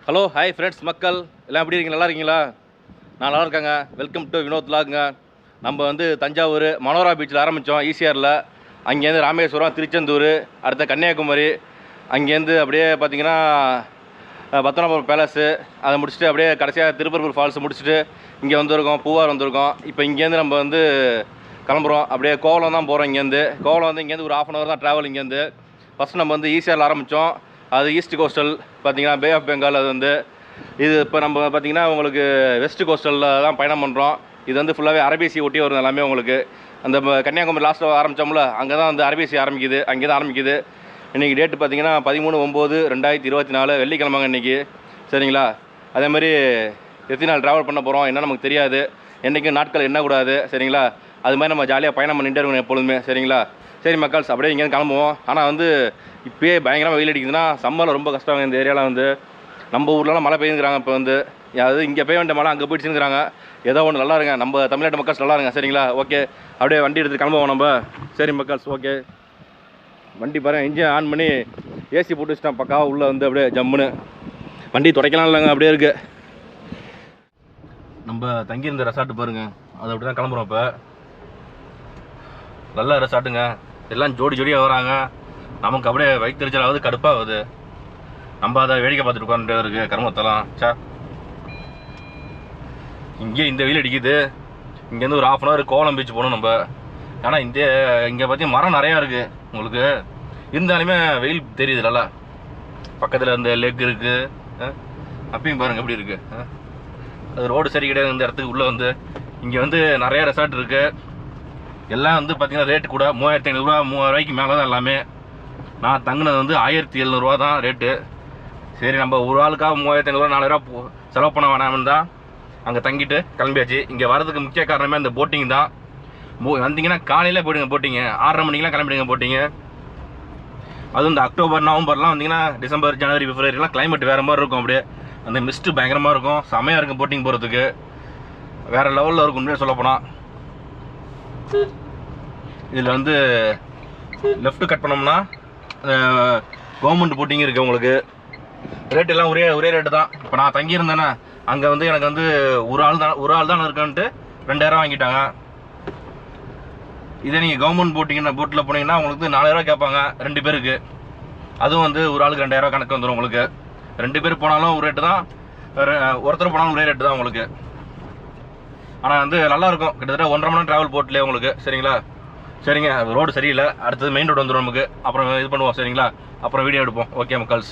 Hello hi friends மக்கள் எல்லாம் எப்படி இருக்கீங்க? நல்லா இருக்கீங்களா? நான் நல்லா இருக்காங்க. வெல்கம் டு வினோத் வ்ளாகுங்க. நம்ம வந்து தஞ்சாவூர் மனோரா பீச்சில் ஆரம்பித்தோம் ஈசிஆரில். அங்கேருந்து ராமேஸ்வரம், திருச்செந்தூர், அடுத்த கன்னியாகுமரி, அங்கேருந்து அப்படியே பார்த்திங்கன்னா பத்மநாபபுரம் பேலஸு, அதை முடிச்சுட்டு அப்படியே கடைசியாக திருப்பரப்பூர் ஃபால்ஸ் முடிச்சுட்டு இங்கே வந்திருக்கோம், பூவார் வந்திருக்கோம். இப்போ இங்கேருந்து நம்ம வந்து கிளம்புறோம். அப்படியே கோவளம் தான் போகிறோம். கோவளம் வந்து இங்கேருந்து ஒரு 1/2 hour தான் ட்ராவல். இங்கேருந்து ஃபஸ்ட் நம்ம வந்து ஈசிஆரில் ஆரம்பித்தோம். அது ஈஸ்ட் கோஸ்டல் பார்த்திங்கன்னா பே ஆஃப் பெங்கால். அது வந்து இது இப்போ நம்ம பார்த்திங்கன்னா உங்களுக்கு வெஸ்ட் கோஸ்டலில் தான் பயணம் பண்ணுறோம். இது வந்து ஃபுல்லாகவே அரபிசி ஒட்டி வரும் எல்லாமே. உங்களுக்கு அந்த கன்னியாகுமரி லாஸ்ட்டில் ஆரம்பித்தோம்ல, அங்கே தான் வந்து அரபிசி ஆரம்பிக்குது. அங்கே தான் ஆரம்பிக்குது. இன்றைக்கி டேட்டு பார்த்திங்கன்னா 13/9/2024 வெள்ளிக்கிழமைங்க இன்றைக்கி. சரிங்களா? அதேமாதிரி எத்தனை நாள் ட்ராவல் பண்ண போகிறோம் என்ன நமக்கு தெரியாது. என்றைக்கும் நாட்கள் எண்ணக்கூடாது. சரிங்களா? அது மாதிரி நம்ம ஜாலியாக பயணம் பண்ணிகிட்டே இருக்கணும் எப்பொழுதுமே. சரிங்களா? சரி மக்கள்ஸ், அப்படியே இங்கேருந்து கிளம்புவோம். ஆனால் வந்து இப்போயே பயங்கரமாக வெயில் அடிக்குதுன்னா சம்மரில் ரொம்ப கஷ்டம். இந்த ஏரியாவில் வந்து நம்ம ஊர்லலாம் மழை பெய்யுங்கிறாங்க. இப்போ வந்து அதாவது இங்கே பெய்ய வேண்டிய மழை அங்கே போயிடுச்சுங்கிறாங்க. ஏதோ ஒன்று நல்லா இருங்க, நம்ம தமிழ்நாட்டு மக்கள்ஸ் நல்லா இருங்க. சரிங்களா? ஓகே, அப்படியே வண்டி எடுத்துகிட்டு கிளம்புவோம் நம்ம. சரி மக்கள்ஸ், ஓகே. வண்டி பாருங்கள், இன்ஜின் ஆன் பண்ணி ஏசி போட்டு வச்சுட்டேன் பக்காவாக. உள்ளே வந்து அப்படியே ஜம்முன்னு வண்டி துடைக்கலாம் இல்லைங்க, அப்படியே இருக்குது. நம்ம தங்கியிருந்த ரெசார்ட்டு பாருங்கள், அதை அப்படி தான் கிளம்புறோம். இப்போ நல்ல ரெசார்ட்டுங்க, எல்லாம் ஜோடி ஜோடியாக வராங்க. நமக்கு அப்படியே வயிற்றுச்சலாவது கடுப்பாகுது. நம்ம அதை வேடிக்கை பார்த்துட்டு உட்காந்துட்டு இருக்குது கருமத்தெல்லாம். இங்கே இந்த வெயில் அடிக்குது. இங்கேருந்து ஒரு 1/2 hour கோவளம் பீச் போகணும் நம்ம. ஆனால் இங்கே பார்த்தீங்கன்னா மரம் நிறையா இருக்குது உங்களுக்கு. இருந்தாலுமே வெயில் தெரியுது நல்லா. பக்கத்தில் இந்த லெக் இருக்குது. அப்பயும் பாருங்கள் எப்படி இருக்குது. அது ரோடு சரி கிடையாது இந்த இடத்துக்கு. உள்ளே வந்து இங்கே வந்து நிறையா ரெசார்ட் இருக்குது. எல்லாம் வந்து பார்த்திங்கன்னா ரேட்டு கூட 3500 3000 மேலே தான் எல்லாமே. நான் தங்கினது வந்து 1700 தான் ரேட்டு. சரி, நம்ம ஒரு ஆளுக்காக 3500 4000 செலவு பண்ண வேணாம்னு தான் அங்கே தங்கிட்டு கிளம்பியாச்சு. இங்கே வரதுக்கு முக்கிய காரணமே அந்த போட்டிங் தான். வந்தீங்கன்னா காலையில் போயிடுங்க போட்டிங்க. 6:30 மணிக்கெலாம் கிளம்பிடுங்க போட்டிங்க. அதுவும் இந்த அக்டோபர் நவம்பர்லாம் வந்தீங்கன்னா, டிசம்பர் ஜனவரி பிப்ரவரிலாம் கிளைமேட் வேறு மாதிரி இருக்கும். அப்படியே அந்த மிஸ்ட்டு பயங்கரமாக இருக்கும். செமையாக இருக்கும் போட்டிங் போகிறதுக்கு. வேறு லெவலில் இருக்கும் உண்மையாக சொல்லப்போனால். இதில் வந்து லெஃப்ட்டு கட் பண்ணோம்னா கவர்மெண்ட் போட்டிங் இருக்குது உங்களுக்கு. ரேட்டு எல்லாம் ஒரே ரேட்டு தான். இப்போ நான் தங்கியிருந்தேன்னா அங்கே வந்து எனக்கு வந்து ஒரு ஆள் தான் இருக்கான்ட்டு 2000 வாங்கிட்டாங்க. இதே நீங்கள் கவர்மெண்ட் போட்டில் போனீங்கன்னா உங்களுக்கு 4000 கேட்பாங்க 2 பேருக்கு. அதுவும் வந்து ஒரு ஆளுக்கு 2000 கணக்கு வந்துடும் உங்களுக்கு. 2 பேர் போனாலும் ஒரு ரேட்டு தான், ஒருத்தர் போனாலும் ஒரே ரேட்டு தான் உங்களுக்கு. ஆனால் வந்து நல்லாயிருக்கும். கிட்டத்தட்ட 1.5 மணி நேரம் ட்ராவல் போட்டிலே உங்களுக்கு. சரிங்களா? சரிங்க, ரோடு சரியில்லை. அடுத்தது மெயின் ரோடு வந்துடும் நமக்கு. அப்புறம் இது பண்ணுவோம். சரிங்களா? அப்புறம் வீடியோ எடுப்போம். ஓகே மக்கள்ஸ்.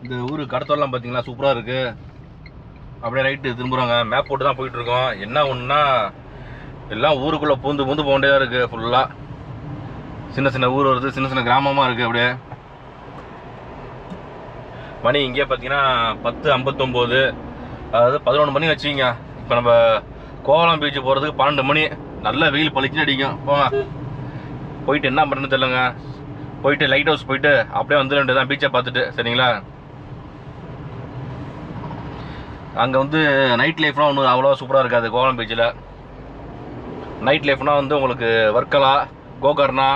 இந்த ஊர் கடத்தோரெலாம் பார்த்தீங்களா, சூப்பராக இருக்குது. அப்படியே ரைட்டு திரும்புகிறாங்க. மேப் போட்டு தான் போயிட்டுருக்கோம். என்ன ஒன்றுனா எல்லாம் ஊருக்குள்ளே பூந்து போக வேண்டியதாக இருக்குது. ஃபுல்லாக சின்ன சின்ன ஊர் வருது, சின்ன சின்ன கிராமமாக இருக்குது. அப்படியே மணி இங்கே பார்த்தீங்கன்னா 10:59, அதாவது 11 மணி வச்சுக்கிங்க. இப்போ நம்ம கோவளம் பீச்சு போகிறதுக்கு 12 மணி. நல்ல வெயில் பளிச்சுன்னு அடிக்கும். போயிட்டு என்ன பண்ணுறது தெரியலங்க. போயிட்டு லைட் ஹவுஸ் போயிட்டு அப்படியே வந்துட வேண்டியதான் பீச்சை பார்த்துட்டு. சரிங்களா? அங்கே வந்து நைட் லைஃப்லாம் ஒன்றும் அவ்வளோ சூப்பராக இருக்காது கோவளம் பீச்சில். நைட் லைஃப்னால் வந்து உங்களுக்கு வர்க்கலா, கோகர்ணா,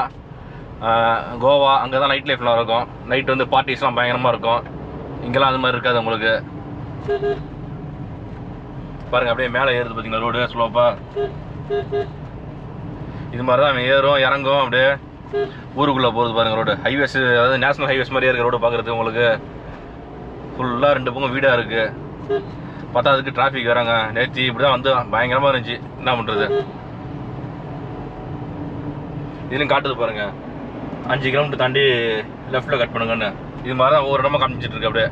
கோவா, அங்கே தான் நைட் லைஃப்லாம் இருக்கும். நைட் வந்து பார்ட்டிஸ்லாம் பயங்கரமாக இருக்கும். இங்கெல்லாம் அது மாதிரி இருக்காது உங்களுக்கு. பாருங்க, அப்படியே மேலே ஏறுது பார்த்தீங்களா ரோடு ஸ்லோப்பாக. இது மாதிரி தான் ஏறும் இறங்கும். அப்படியே ஊருக்குள்ளே போகிறது பாருங்கள் ரோடு. ஹைவேஸ், அதாவது நேஷனல் ஹைவேஸ் மாதிரியே இருக்க ரோடு பார்க்குறது உங்களுக்கு. ஃபுல்லாக 2 பக்கம் வீடாக இருக்குது. பார்த்தா அதுக்கு டிராஃபிக் வராங்க. நேற்று இப்படி தான் வந்து பயங்கரமாக இருந்துச்சு. என்ன பண்ணுறது? இதுலையும் காட்டுது பாருங்கள், 5 கிலோமீட்டர் தாண்டி லெஃப்ட்டில் கட் பண்ணுங்கன்னு. இது மாதிரி தான் ஒவ்வொரு இடமா காமிச்சிட்டு இருக்கு அப்படியே.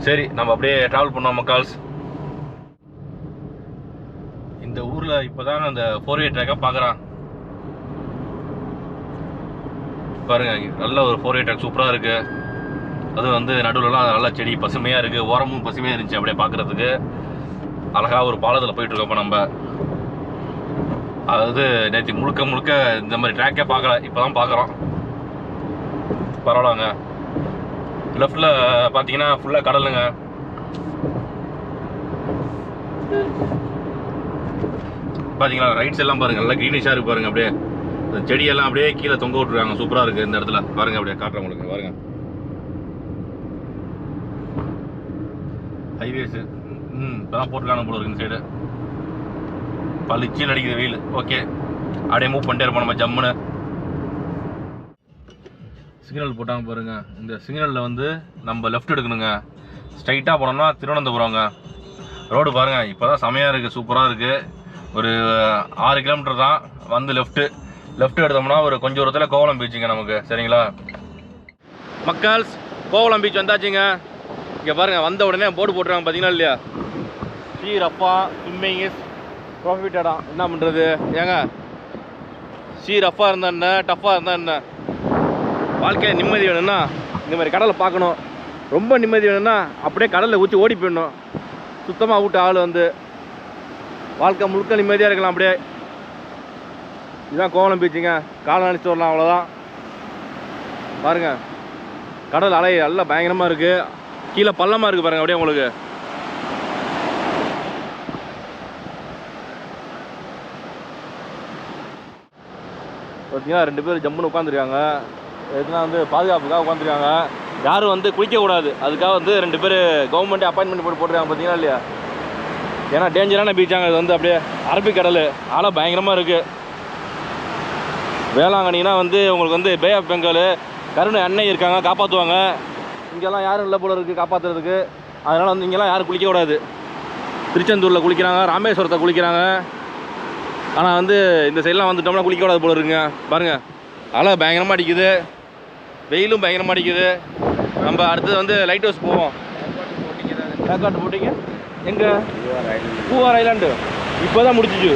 சரி, நம்ம அப்படியே ட்ராவல் பண்ணோம் மக்கள்ஸ். இந்த ஊரில் இப்போ தான் அந்த 4-way ட்ராக்காக பார்க்குறான் பாருங்க. நல்ல ஒரு 4-way ட்ராக் சூப்பராக இருக்குது. அதுவும் வந்து நடுவில்லாம் நல்லா செடி பசுமையாக இருக்குது. ஓரமும் பசுமையாக இருந்துச்சு. அப்படியே பார்க்குறதுக்கு அழகாக ஒரு பாலத்தில் போயிட்டுருக்கோம். இப்போ நம்ம அதாவது நேற்று முழுக்க இந்த மாதிரி ட்ராக்கே பார்க்கல, இப்போ தான் பார்க்குறோம். பரவாயில்லங்க. லெஃப்டில் பார்த்தீங்கன்னா ஃபுல்லாக கடலுங்க. பார்த்தீங்களா? ரைட்ஸ் எல்லாம் பாருங்கள், நல்லா க்ரீனிஷாக இருக்கு பாருங்கள். அப்படியே இந்த செடியெல்லாம் அப்படியே கீழே தொங்க விட்டுருக்காங்க. சூப்பராக இருக்குது இந்த இடத்துல. பாருங்கள், அப்படியே காட்டுறேன் உங்களுக்கு. பாருங்கள், ஹைவேஸு இப்போதான் போட்டுருக்காங்க போல இருக்கு. இந்த சைடு பளிச்சில் அடிக்குது வெயில். ஓகே, அப்படியே மூவ் பண்ணிட்டே இருப்போம் நம்ம ஜம்முன்னு. சிக்னல் போட்டாங்க பாருங்க. இந்த சிக்னலில் வந்து நம்ம லெஃப்ட் எடுக்கணுங்க. ஸ்ட்ரைட்டாக போனோம்னா திருவனந்தபுரங்க. ரோடு பாருங்கள், இப்போ தான் செமையாக இருக்குது, சூப்பராக இருக்குது. ஒரு 6 கிலோமீட்டர் தான் வந்து லெஃப்ட் எடுத்தோம்னா ஒரு கொஞ்சம் தூரத்தில் கோவளம் பீச்சுங்க நமக்கு. சரிங்களா மக்கள்ஸ், கோவளம் பீச் வந்தாச்சுங்க. இங்கே பாருங்கள், வந்த உடனே போர்டு போட்டுருவாங்க பார்த்தீங்களா இல்லையா? ஸ்ரீ ரஃபா ஸ்விம்மிங் இஸ் ப்ராஃபிட்டடா. என்ன பண்ணுறது ஏங்க, ஸ்ரீ ரஃபா இருந்தால் என்ன, டஃப்பாக இருந்தால் என்ன, வாழ்க்கையில் நிம்மதி வேணும்னா இந்த மாதிரி கடலை பார்க்கணும். ரொம்ப நிம்மதி வேணும்னா அப்படியே கடலில் ஊற்றி ஓடி போயிடணும். சுத்தமாக விட்டு ஆள் வந்து வாழ்க்கை முழுக்க நிம்மதியாக இருக்கலாம். அப்படியே இதுதான் கோவளம் பீச்சுங்க. காலை நினச்சிட்டு வரலாம், அவ்வளோதான். பாருங்கள், கடல் அலை நல்லா பயங்கரமாக இருக்குது. கீழே பள்ளமாக இருக்குது பாருங்கள். அப்படியே உங்களுக்கு பார்த்தீங்கன்னா 2 பேர் ஜம்முன்னு உட்காந்துருக்காங்க. எதுனா வந்து பாதுகாப்புக்காக உட்காந்துருக்காங்க. யாரும் வந்து குளிக்கக்கூடாது, அதுக்காக வந்து 2 பேர் கவர்மெண்ட்டே அப்பாயின்மெண்ட் போட்டுருக்காங்க பார்த்தீங்களா இல்லையா? ஏன்னா டேஞ்சரான பீச்சாங்க இது வந்து. அப்படியே அரபிக்கடல் ஆள பயங்கரமாக இருக்குது. வேளாங்கண்ணினா வந்து உங்களுக்கு வந்து பே ஆஃப் பெங்கால் கருணை அன்னை இருக்காங்க, காப்பாற்றுவாங்க. இங்கெல்லாம் யாரும் இல்லை போல இருக்குது காப்பாற்றுறதுக்கு. அதனால் வந்து இங்கெல்லாம் யாரும் குளிக்கக்கூடாது. திருச்செந்தூரில் குளிக்கிறாங்க, ராமேஸ்வரத்தை குளிக்கிறாங்க. ஆனால் வந்து இந்த சைட்லாம் வந்துட்டோம்னா குளிக்கக்கூடாது போல இருக்குங்க. பாருங்கள், அலை பயங்கரமாக அடிக்குது, வெயிலும் பயங்கரமாக அடிக்குது. நம்ம அடுத்தது வந்து லைட் ஹவுஸ் போவோம். பேக்காட்டு போட்டிங்க எங்கே? பூவார் ஐலாண்டு இப்போ தான் முடிச்சிச்சு.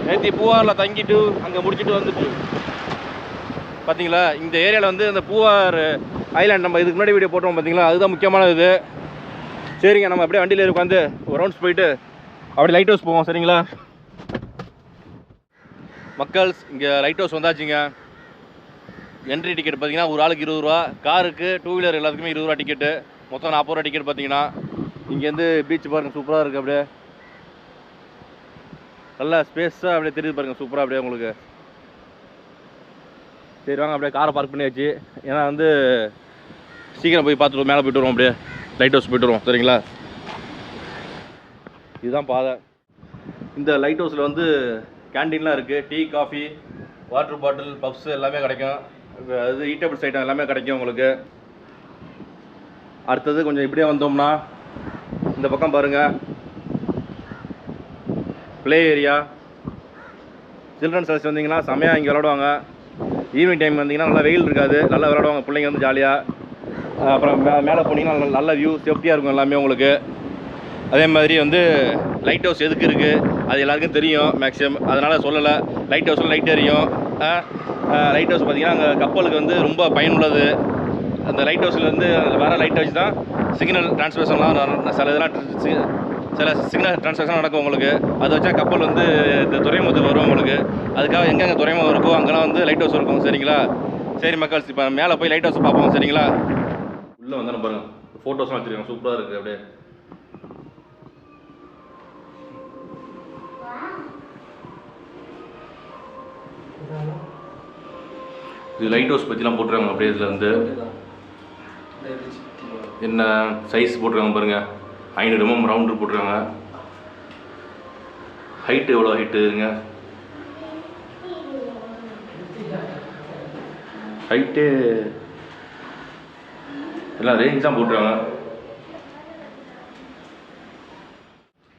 நேற்று பூவாரில் தங்கிட்டு அங்கே முடிச்சுட்டு வந்துட்டு பார்த்தீங்களா. இந்த ஏரியாவில் வந்து இந்த பூவார் ஐலாண்ட் நம்ம இதுக்கு முன்னாடி வீடியோ போட்டோம் பார்த்தீங்களா, அதுதான் முக்கியமானது இது. சரிங்க, நம்ம அப்படியே வண்டியில் உட்காந்து ஒரு ரவுண்ட்ஸ் போயிட்டு அப்படியே லைட் ஹவுஸ் போவோம். சரிங்களா மக்கள்ஸ், இங்கே லைட் ஹவுஸ் வந்தாச்சுங்க. என்ட்ரி டிக்கெட் பார்த்தீங்கன்னா ஒரு ஆளுக்கு 20 ரூபா. காருக்கு 2 வீலர் எல்லாத்துக்குமே 20 ரூபா டிக்கெட்டு. மொத்தம் 40 ரூபா டிக்கெட். பார்த்தீங்கன்னா இங்கேருந்து பீச் பாருங்கள், சூப்பராக இருக்குது. அப்படியே நல்லா ஸ்பேஸாக அப்படியே தெரியுது பாருங்கள், சூப்பராக அப்படியே உங்களுக்கு. சரி வாங்க, அப்படியே காரை பார்க் பண்ணியாச்சு. ஏன்னா வந்து சீக்கிரம் போய் பார்த்துட்டு மேலே போய்ட்டு வருவோம். அப்படியே லைட் ஹவுஸ் போய்ட்டு வருவோம். சரிங்களா, இதுதான் பாதை. இந்த லைட் ஹவுஸில் வந்து கேண்டீன்லாம் இருக்குது. Tea, coffee, water bottle, puffs எல்லாமே கிடைக்கும். அது ஈட்டபிள்ஸ் ஐட்டம் எல்லாமே கிடைக்கும் உங்களுக்கு. அடுத்தது கொஞ்சம் இப்படியே வந்தோம்னா இந்த பக்கம் பாருங்கள், ப்ளே ஏரியா. சில்ட்ரன்ஸ் ஹவுஸ் வந்தீங்கன்னா செமையாக இங்கே விளாடுவாங்க. ஈவினிங் டைம் வந்தீங்கன்னா நல்லா வெயில் இருக்காது, நல்லா விளாடுவாங்க பிள்ளைங்க வந்து ஜாலியாக. அப்புறம் மேலே போனீங்கன்னா நல்ல வியூ, சேஃப்டியாக இருக்கும் எல்லாமே உங்களுக்கு. அதே மாதிரி வந்து லைட் ஹவுஸ் எதுக்கு இருக்குது அது எல்லாருக்கும் தெரியும் மேக்ஸிமம், அதனால் சொல்லலை. லைட் ஹவுஸில் லைட் எரியும். லைட் ஹவுஸ் பார்த்திங்கன்னா அங்கே கப்பலுக்கு வந்து ரொம்ப பயனுள்ளது. அந்த லைட் ஹவுஸ்லேருந்து வர லைட் வச்சு தான் சிக்னல் ட்ரான்ஸ்மிஷன்லாம் சில சிக்னல் ட்ரான்ஸ்மிஷன் நடக்கும் உங்களுக்கு. அதை வச்சா கப்பல் வந்து இந்த துறைமுகத்துக்கு வரும் உங்களுக்கு. அதுக்காக எங்கெங்கே துறைமுகம் இருக்கோ அங்கெல்லாம் வந்து லைட் ஹவுஸ் இருக்கும். சரிங்களா, சரி மக்கள்ஸ், இப்போ மேலே போய் லைட் ஹவுஸ் பார்ப்போம். சரிங்களா, உள்ளே வந்தாலும் பாருங்கள், ஃபோட்டோஸ்லாம் வச்சுருக்காங்க, சூப்பராக இருக்குது. அப்படியே இது லைட் ஹவுஸ் பற்றிலாம் போட்டுருக்காங்க. அப்படியே இதில் வந்து என்ன சைஸ் போட்டுருக்காங்க பாருங்கள், 500 mm ரவுண்டு போட்டுருக்காங்க. ஹைட்டு எவ்வளோ ஹைட்டு இருங்க, ஹைட்டு எல்லாம் ரேஞ்ச் தான் போட்டுருக்காங்க.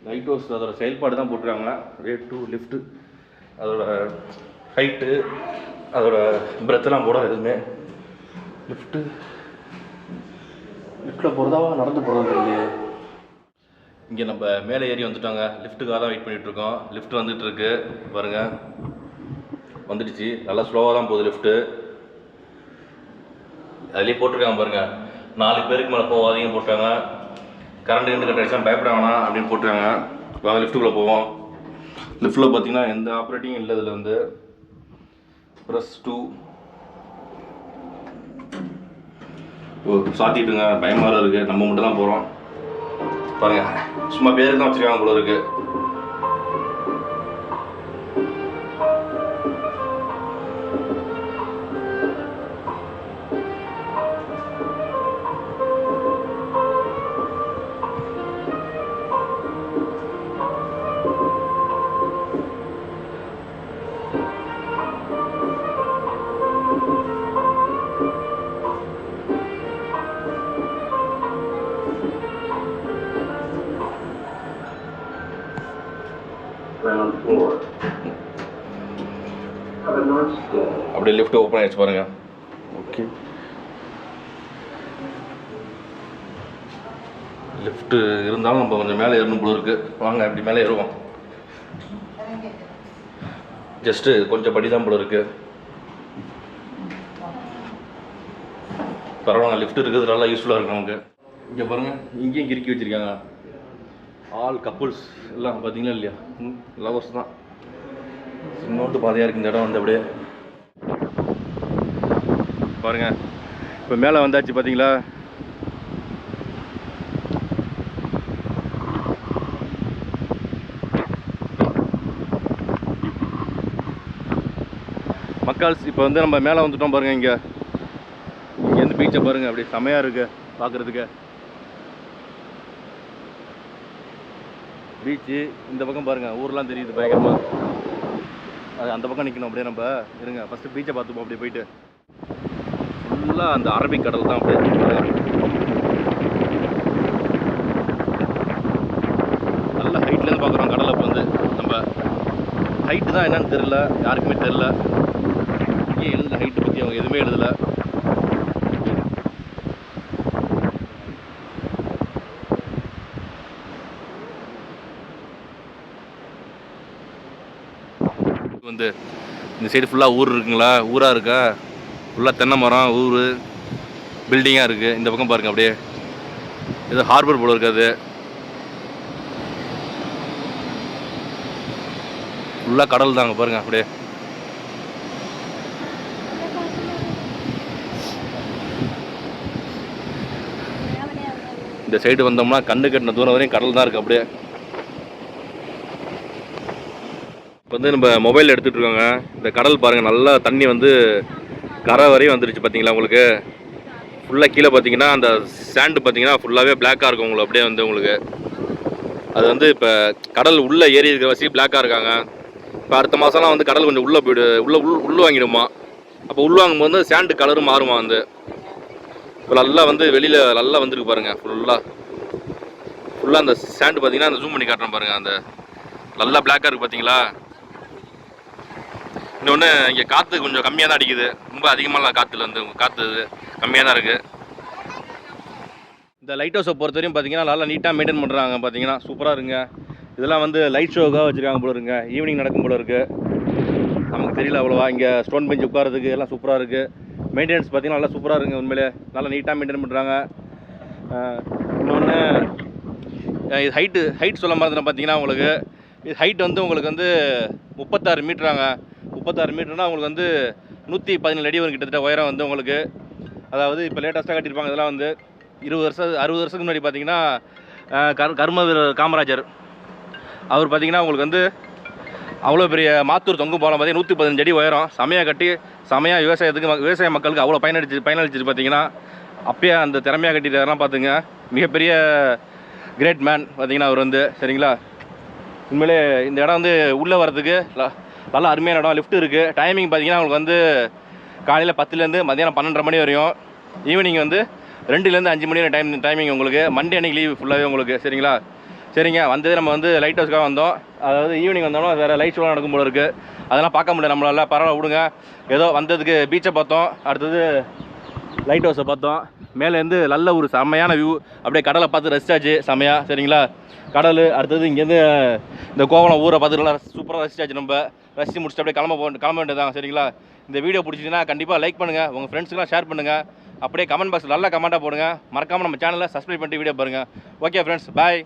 லைட் ஹவுஸ் அதோட செயல்பாடு தான் போட்டுருக்காங்க. ரேட் டு லிஃப்ட்டு, அதோட ஹைட்டு, அதோட பிரெத்தெல்லாம் போட எதுவுமே. லிஃப்ட்டில் போகிறதாவா நடந்து போகிறதா இல்லையே. இங்கே நம்ம மேலே ஏறி வந்துட்டோங்க. லிஃப்ட்டுக்காக தான் வெயிட் பண்ணிகிட்ருக்கோம். லிஃப்ட் வந்துட்டுருக்கு பாருங்கள், வந்துடுச்சு. நல்லா ஸ்லோவாக தான் போகுது லிஃப்ட்டு. அதுலேயே போட்டிருக்காங்க பாருங்கள், 4 பேருக்கு மேலே போகாதீங்க போட்டாங்க. கரண்ட் கட் ஆகிடுச்சா பயப்பட வேணாம் அப்படின்னு போட்டுருக்காங்க. வாங்க லிஃப்ட்டுக்குள்ளே போவோம். லிஃப்ட்டில் பார்த்தீங்கன்னா எந்த ஆப்ரேட்டிங்கும் இல்லை. இதில் வந்து +2 சாத்திட்டுங்க, பயமாக இருக்குது. நம்ம மட்டும் தான் போகிறோம் பாருங்கள், சும்மா பேருக்கு தான் வச்சுருக்காங்க போல இருக்குது. லிஃப்ட் ஓப்பன் ஆகிடுச்சு பாருங்கள். ஓகே, லிஃப்ட்டு இருந்தாலும் நம்ம கொஞ்சம் மேலே ஏறணும் போல இருக்குது. வாங்க இப்படி மேலே ஏறுவோம். ஜஸ்ட்டு கொஞ்சம் படி தான் போல இருக்குது. பரவாயில்ல, லிஃப்ட் இருக்கிறது நல்லா யூஸ்ஃபுல்லாக இருக்குது நமக்கு. இங்கே பாருங்கள், இங்கேயும் கிறுக்கி வச்சுருக்காங்க. ஆல் கப்புள்ஸ் எல்லாம் பார்த்தீங்களா இல்லையா, லவர்ஸ் தான். இன்னொன்று பாதையாக இருக்குது இந்த இடம் வந்து அப்படியே பாருங்கள். இப்போ மேலே வந்தாச்சு பார்த்தீங்களா. மக்கால்ஸ் இப்போ வந்து நம்ம மேலே வந்துட்டோம் பாருங்கள். இங்கேருந்து பீச்சை பாருங்கள், அப்படியே செமையாக இருக்குது பார்க்குறதுக்கு. பீச்சு இந்த பக்கம் பாருங்கள், ஊரெலாம் தெரியுது பயங்கரமாக. அது அந்த பக்கம் நிற்கணும் அப்படியே. நம்ம இருங்க ஃபஸ்ட்டு பீச்சை பார்த்துப்போம். அப்படியே போயிட்டு ஃபுல்லாக அந்த அரபிக் கடல் தான். அப்படியே நல்ல ஹைட்லேருந்து பார்க்குறோம் கடலை. இப்போ வந்து நம்ம ஹைட்டு தான் என்னன்னு தெரில, யாருக்குமே தெரில. இங்கே எழுதல ஹைட்டு பற்றி, அவங்க எதுவுமே எழுதலை. வந்து இந்த சைடு ஃபுல்லாக ஊர் இருக்குங்களா, ஊராக இருக்கா, ஃபுல்லாக தென்னை மரம், ஊர், பில்டிங்காக இருக்குது. இந்த பக்கம் பாருங்கள், அப்படியே ஏதோ ஹார்பர் போல இருக்காது. ஃபுல்லாக கடல் தாங்க பாருங்கள். அப்படியே இந்த சைடு வந்தோம்னா கண்ணு கட்டின தூரம் வரையும் கடல் தான் இருக்குது. அப்படியே இப்போ வந்து நம்ம மொபைல் எடுத்துகிட்டு இருக்கோங்க. இந்த கடல் பாருங்கள், நல்லா தண்ணி வந்து கரை வரையும் வந்துருச்சு பார்த்தீங்களா. உங்களுக்கு ஃபுல்லாக கீழே பார்த்தீங்கன்னா அந்த சேண்டு பார்த்தீங்கன்னா ஃபுல்லாகவே பிளாக்காக இருக்கும் உங்களுக்கு. அப்படியே வந்து உங்களுக்கு அது வந்து இப்போ கடல் உள்ளே ஏறி இருக்கிற வச்சு பிளாக்காக இருக்காங்க. இப்போ அடுத்த மாதம்லாம் வந்து கடல் கொஞ்சம் உள்ளே போய்டு உள்ள வாங்கிடுமா. அப்போ உள்வாங்கும் போது சேண்டு கலரும் மாறுமா. வந்து இப்போ நல்லா வந்து வெளியில் நல்லா வந்துருக்கு பாருங்கள். ஃபுல்லாக அந்த சேண்டு பார்த்தீங்கன்னா அந்த ஜூம் பண்ணி காட்டுறேன் பாருங்கள். அந்த நல்லா பிளாக்காக இருக்குது பார்த்தீங்களா. இன்னொன்று இங்கே காற்று கொஞ்சம் கம்மியாக தான் அடிக்குது, ரொம்ப அதிகமாக காற்றுல வந்து காற்று கம்மியாக தான் இருக்குது. இந்த லைட் ஹவுஸை பொறுத்த வரையும் பார்த்தீங்கன்னா நல்லா நீட்டாக மெயின்டைன் பண்ணுறாங்க. பார்த்தீங்கன்னா சூப்பராக இருங்க. இதெல்லாம் வந்து லைட் ஷோக்காக வச்சுருக்காங்க போல இருங்க. ஈவினிங் நடக்கும் போல இருக்குது, நமக்கு தெரியல அவ்வளோவா. இங்கே ஸ்டோன் பெஞ்ச் உட்காரதுக்கு எல்லாம் சூப்பராக இருக்குது. மெயின்டெனன்ஸ் பார்த்தீங்கன்னா நல்லா சூப்பராக இருக்குங்க. உண்மையிலே நல்லா நீட்டாக மெயின்டைன் பண்ணுறாங்க. இன்னொன்று இது ஹைட் சொல்ல மாதிரி பார்த்தீங்கன்னா உங்களுக்கு இது ஹைட் வந்து உங்களுக்கு வந்து 36 மீட்டராங்க. 36 மீட்டர்னால் உங்களுக்கு வந்து 117 அடி வரும் கிட்டத்தட்ட உயரம் வந்து உங்களுக்கு. அதாவது இப்போ லேட்டஸ்ட்டாக கட்டியிருப்பாங்க. இதெல்லாம் வந்து 60 வருஷத்துக்கு முன்னாடி பார்த்தீங்கன்னா கர்ம வீரர் காமராஜர் அவர் பார்த்தீங்கன்னா உங்களுக்கு வந்து அவ்வளோ பெரிய மாத்தூர் தொங்கு பாலம் பார்த்தீங்கன்னா 115 அடி உயரம். செமையாக கட்டி செமையாக விவசாய மக்களுக்கு அவ்வளோ பயனளிச்சிட்டு பார்த்தீங்கன்னா அப்பயே அந்த திறமையாக கட்டிட்டாரெலாம் பார்த்துங்க. மிகப்பெரிய கிரேட் மேன் பார்த்தீங்கன்னா அவர் வந்து. சரிங்களா, உண்மையிலே இந்த இடம் வந்து உள்ளே வரதுக்கு நல்லா அருமையான இடம். லிஃப்ட் இருக்குது. டைமிங் பார்த்தீங்கன்னா உங்களுக்கு வந்து காலையில் 10லேருந்து மதியானம் 12:30 மணி வரையும். ஈவினிங் வந்து 2லேருந்து 5 மணி வரை டைமிங் உங்களுக்கு. மண்டே அன்றைக்கி லீவ் ஃபுல்லாகவே உங்களுக்கு. சரிங்களா, சரிங்க. வந்தது நம்ம வந்து லைட் ஹவுஸ்க்காக வந்தோம். அதாவது ஈவினிங் வந்தோம்னா வேறு லைட் ஷோலாம் நடக்கும் போல இருக்குது. அதெல்லாம் பார்க்க முடியல நம்மளால். பரவாயில்ல விடுங்க. ஏதோ வந்ததுக்கு பீச்சை பார்த்தோம், அடுத்தது லைட் ஹவுஸை பார்த்தோம். மேலேருந்து நல்ல ஒரு செம்மையான வியூ. அப்படியே கடலை பார்த்து ரசிச்சாச்சு செம்மையாக. சரிங்களா, கடல் அடுத்தது இங்கேருந்து இந்த கோவளம் ஊரை பார்த்து நல்லா சூப்பராக ரசிச்சாச்சு. நம்ம ரசித்து முடிச்சுட்டு அப்படியே கிளம்ப வேண்டியதான். சரிங்களா, இந்த வீடியோ பிடிச்சிங்கன்னா கண்டிப்பாக லைக் பண்ணுங்கள், உங்கள் ஃப்ரெண்ட்ஸுக்கெலாம் ஷேர் பண்ணுங்கள். அப்படியே கமெண்ட் பாக்ஸ் நல்லா கமெண்ட்டாக போடுங்க. மறக்காமல் நம்ம சேனலை சப்ஸ்கிரைப் பண்ணிட்டு வீடியோ பாருங்கள். ஓகே ஃப்ரெண்ட்ஸ், பாய்.